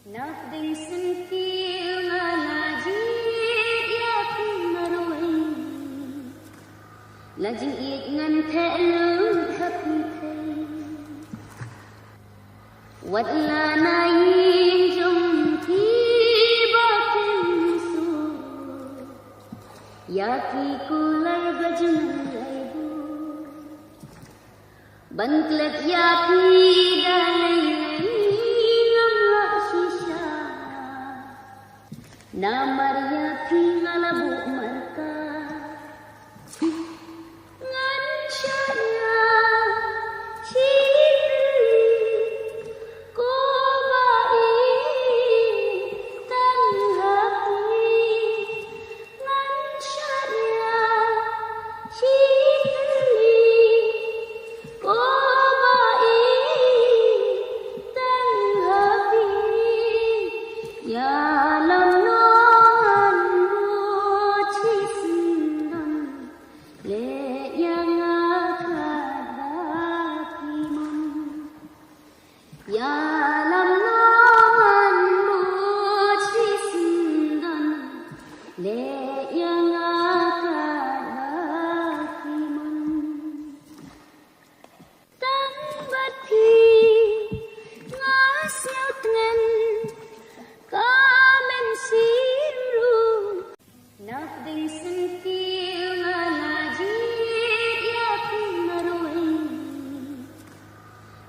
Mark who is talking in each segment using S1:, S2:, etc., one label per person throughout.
S1: Nafding sentil ngalajit yakin marway lajing iet ngan the lương thấp thây wat la nayin jong thi ba kim su yaki kulai gajun laibu bantlet yaki dalai na Maria tinggal bu marka ngan syaya ciri ko bai tan hati ngan syaya ciri ko bai tan hati ya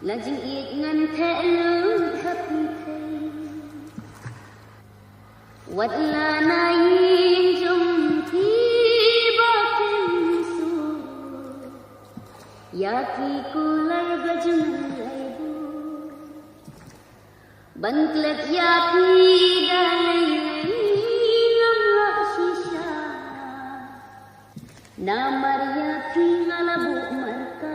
S1: lajing iet ngan the lương thấp thây wat la nayin jong thi ba kim su yaki kulai gajun laibu bantlet yaki dalai lam la shisha na Maria tinggal bu marka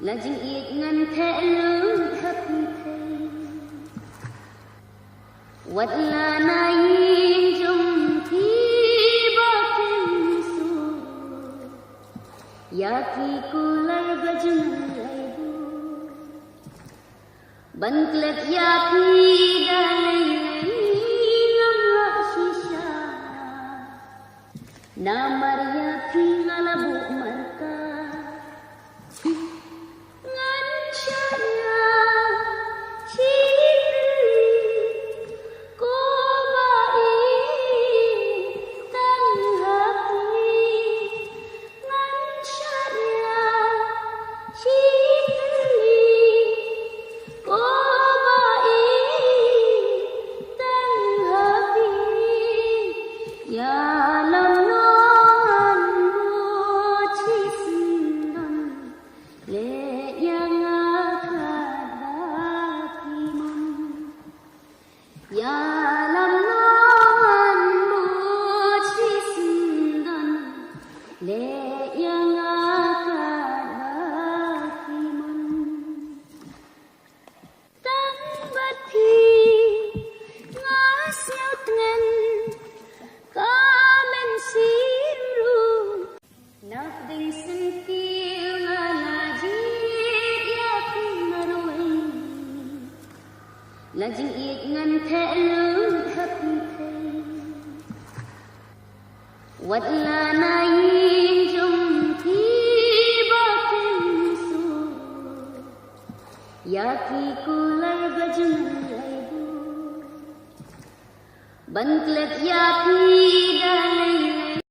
S1: lajing iet ngan the lương thấp thây wat la nayin jong thi ba kim su yaki kulai gajun laibu bantlet yaki dalai lam la shisha na Maria tinggal bu marka lajing iet ngan the lương thấp thây wat la nayin jong thi ba kim su Yaki kulay gajunan laybu Banklet yapi dalay